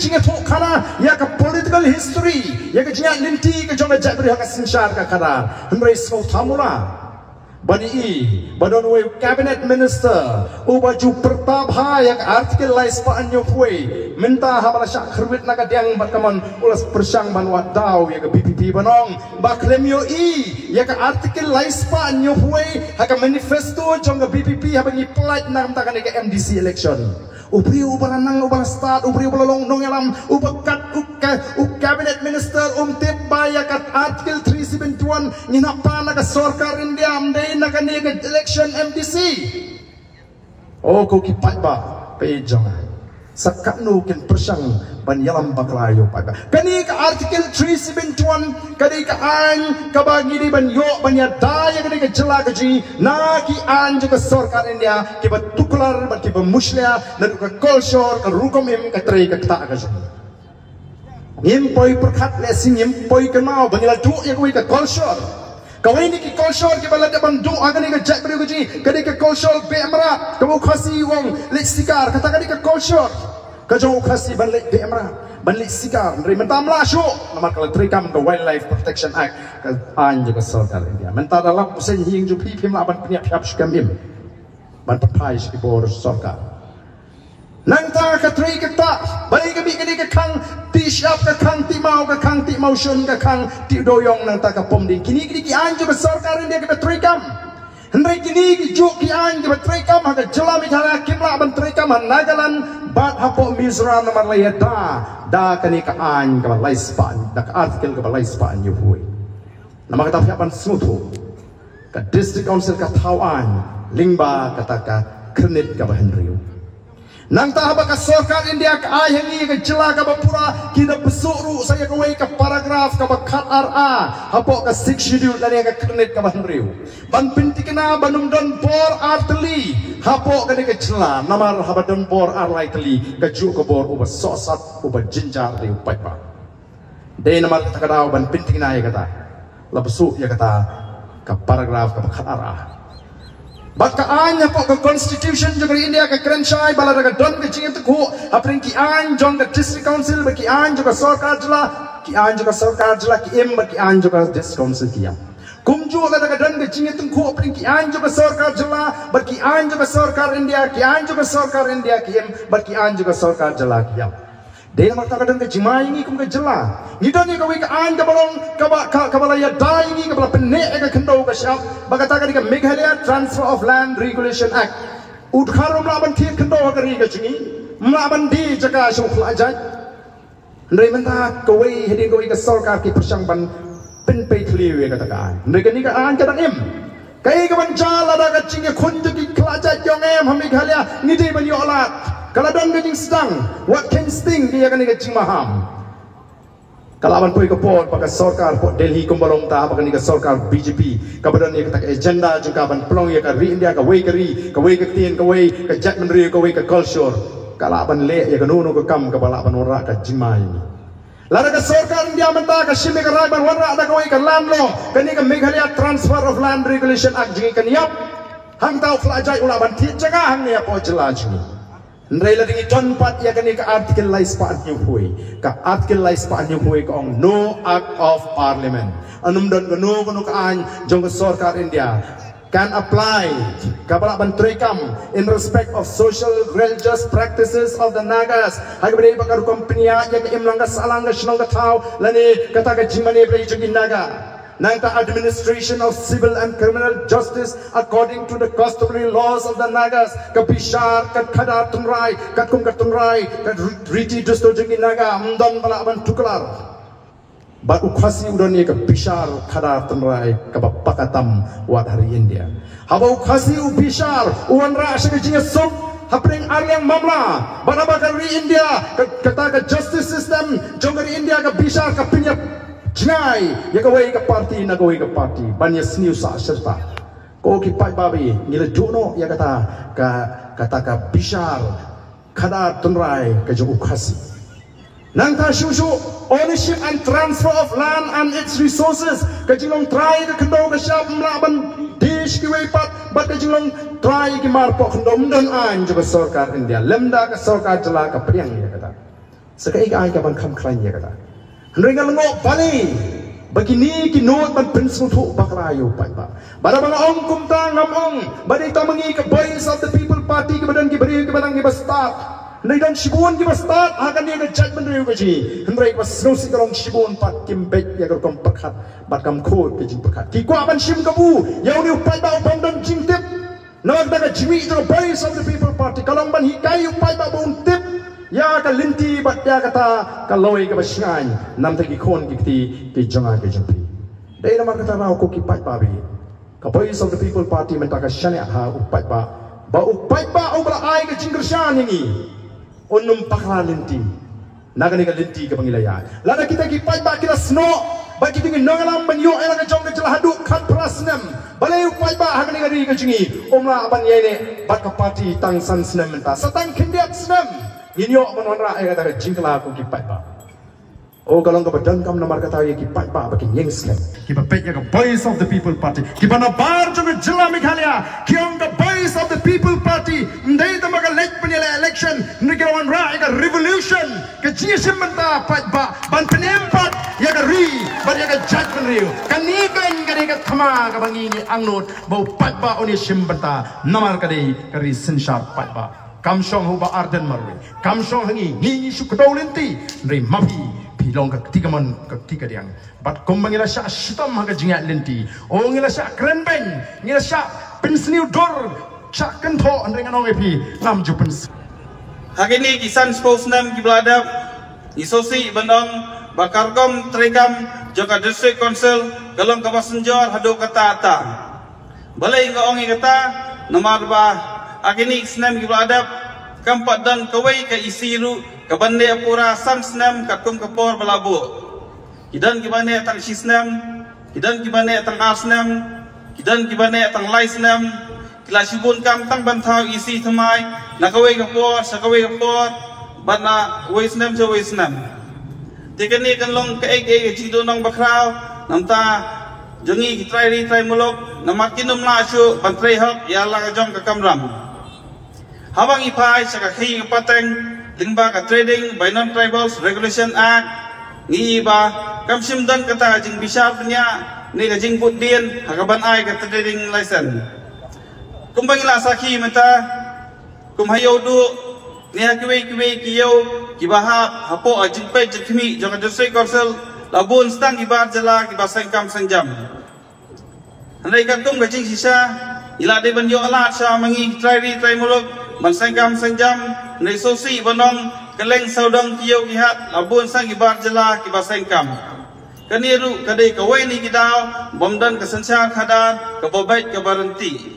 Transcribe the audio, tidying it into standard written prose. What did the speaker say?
jinga thok khana ya ka political history ya ka jinga linti ka jonga jabri ha ka sinshar ka khana hmrai so thamula bani badon we cabinet minister ubaju pertabha yang artikel lais pa anyo fue minta habala syak khruit na ka diang bat kaman ulas persang banwat daw ya ka PPP banong ba klemyo ya ka artikel lais pa anyo fue ha ka manifesto jong ka PPP ha bagi plat na ta ka MDC election ubri ubala nang ubala start ubri ubala long nong yalam ubakat cabinet minister tip ya ka artikel 371 nginapa na ka sarkar India amdai na ka election MDC ko kipat ba pejang sakat nu ken persang ban yalam baklayo pa kani ka artikel 371 kani ka an ka bagi di ban yo ban ya daya kani ka jela ka ji na ki an jo ka sarkar India ki ba tuklar ba ki ba muslia na ka kolshor ka rukom em ka trei ka ta ka jo ngim poi perkhat le sing ngim poi ka mau ban ya du ya ka ka kolshor kawai ni ki kolshor ki bala de ban du agani ka jak bri ji kani ka kolshor be amra ka mo khasi wong le sikar kata kani ka kolshor ka jo khasi ban le be amra ban le sikar ri mentam la shu namar kala trikam ka wildlife protection act ka an jo ka sarkar India menta dalam usen hing ju phi phim la ban pnya phap skam im ban papai ki bor sarkar nang ta ka tri ka ta bali ka bi ka ni ka khang ti shap ka khang ti mau shun ka khang ti doyong nang ta ka pom ding kini ki an jo ka sarkar India ka trikam hendai kini ki jo ki an ka trikam ha ka jela mi thara kimla ban trikam nagalan bat hapo Mizoram namar laya da kani ka an ka lais pan da ka artikel ka lais pan yu hui nama ka ta pan smutu ka district council ka thawan lingba kata ka krenit ka bahenriu nang ta ba ka sarkar India ka ai hangi ka jela ka bapura kina besuru saya ka wei ka paragraf ka ba khat ra hapo ka 6 schedule lani ka krenit ka bahenriu ban pinti kana banum don bor arteli hapo ka ni ka jela namar habadon bor arlai teli ka ju ka bor uba sosat uba jinjar ri upai ba de namar ta ka daw ban pinti kana ya kata labsu ya kata ka paragraf ka khat ra baka anya po ka constitution jong India ka krenshai bala ka don ka chingit ko apring ki an jong ka district council ba ki an jong ka sarkar jla ki an jong ka sarkar jla ki em ba ki an jong ka district council ki kumju la ka don ka chingit ko apring ki an jong ka sarkar jla ba ki an jong ka sarkar India ki an jong ka sarkar India ki em ba ki an jong ka sarkar jla ki de nama ta ka don ka jimai ni kum ka jla ni don ni ka wi ka an ka balong ka bala ya dai ni ka bala penne ka khando ka shap ba ka ta ka Meghalaya Transfer of Land Regulation Act udkharom la ban thit khando ka ri ka chingi mla ban di jaka shu khla jai ndai man ta ka wi hedin ka wi ka sarkar ki persang ban pen pe thli we ka ta ka ndai ka ni ka an ka dang em kai ka ban jala da ka chingi khun ju ki khla jai jong em ha Meghalaya ni de ban yo lat kalau don ka jing stang what can sting dia kan ka jing maham kalaban poi ka pot paka sarkar pot Delhi kumbalong ta paka ni ka sarkar BJP ka badan ni ka agenda juga ban plong ya ka ri India ka wei ka tien ka wei ka jak man ri ka wei ka culture kalaban le ya ka nuno ka kam ka bala ban ora ka jimai ni lara ka sarkar India menta ka shime ka rai ban ora da ka wei ka land law ka ni ka Meghalaya Transfer of Land Regulation Act jingi kan yap hang tau flajai ula ban thi jaga hang ni apo jela jingi Nrei la dingi John Pat ya kani ka artikel lais pa anyu hui ka artikel lais pa anyu hui ka ong no act of parliament anum don no ka an jong ka sarkar India can apply ka bala ban trekam in respect of social religious practices of the Nagas hagbre ba ka kompanya ya ka imlanga salanga shnong ka thau lani kata ka jimane bre jong Naga Nangta administration of civil and criminal justice according to the customary laws of the Nagas kapishar kat khada tunrai kat kum kat tunrai kat riti justo jengi naga amdan bala ban tuklar ba ukhasi udon ye kapishar khada tunrai kapakatam wat hari India haba ukhasi upishar uan ra ashaka jinga sub hapring aryang mamla bana bakar ri India kata ka justice system jongari India kapishar kapinya Jinai, ya kawai ka parti na kawai ka parti, banyak senius serta. Kau kipai babi, nila jono ya kata ka bishar, kada tunrai ka jo ukhasi. Nang ta shushu ownership and transfer of land and its resources, ka jilong try ka kendo ka siap mlaban dish ki wepat, bat ka jilong try ki marpo kendo mdan an jo ka sarkar India, lemda ka sarkar jala ka priang ya kata. Sekai ai ka ban kham khlanya kata. Ringa lengo bali begini kinot ban pensutu baklayo pai ba. Bara bang ong kumta ngamong badi tamangi ke voice of the people party ke badan ki beri ke badan ki bastat. Nei dan shibun ki bastat akan dia ke judgment riu ke ji. Hendrai pas snosi kalong shibun pat kimbek ya kom pakhat bat kam khot ke jing pakhat. Ki kwa ban shim kabu yau ni pai ba bom dan jing tip. Nak daga jimi the voice of the people party kalong ban hikai pai ba bom tip. Ya ka linti bat ya kata kaloi ka basngan nam tagi khon ki ti jonga ke jumpi dei namar kata rau ko ki pai pa bi ka voice of the people party menta ka shane ha upai ba upai ba obra ai ka jinggershan ini onum pakla linti nagani ka linti ka pangilaya lada kita ki pai ba kita sno ba ki tingi nangalam banyo ela ka jong ka jelahadu khat prasnem balai upai ba hagani ka ri ka jingi omla ban yene bat ka party tang san snem menta satang kindiak snem Inyo menonra ay kata jingkla ko kipat ba. O kalong ka badan kam namar kata ay kipat ba bakin yeng slam. Kipa pek ya ka voice of the people party. Kipa na bar jong jila mikhalia. Kiong ka voice of the people party. Ndai ta maka lek penila election. Nikawan ra ay ka revolution. Ka jisim menta pat ba ban penempat ya ka ri ban ya ka judgment riu. Kaniben ka ka thama ka bangini angnot bau pat ba oni simbenta namar ka dei ka ri sinsharp pat ba. Kamsong huba arden marwi kamsong hangi ngi sukdolenti ri mapi pilong ka tigaman ka tigadiang bat kombangila sya shitam haga jingat lenti o ngila sya krenbeng ngila sya pensniu dor sya kentho andeng anong epi ngam jupen hagini kisan spokesman kibladap isosi bandong bakarkom tregam joka district council galong kabasenjor hado kata ata balai ngaong kata nomor ba agini snam giladap kampat dan kawai ka isiru ka bande apura sam snam ka kum kapor balabu kidan gibane tang sisnam kidan gibane tang arsnam kidan gibane tang laisnam kilasibun kam tang bantau isi thamai na kawai kapor sa kawai kapor bana waisnam jo waisnam tekani kan long ka ek jido nong bakrau namta jongi kitrai mulok namakinum la shu bantrai hak ya la jong ka kamram Habang ipai sa kakhi pateng lingba ka trading by non-tribals regulation act ngi ba kamsim dan kata jing bisar punya ni ka jing putdien hakaban ai ka trading license kumbang ila sakhi mata kum hayo du ni hakwe kiyo kibaha hapo ajing pe jikmi jong district council labun stang ibar jala kibaseng kam sengjam andai ka kum ka jing sisa ila de banyo alat sa mangi try muluk Mansangkam senjam nesosi banong keleng saudang kiau kihat labun sang ibar jela kiba sengkam kaniru kadai kawai ni kidau bomdan kesensyar khadar kebobait kebarenti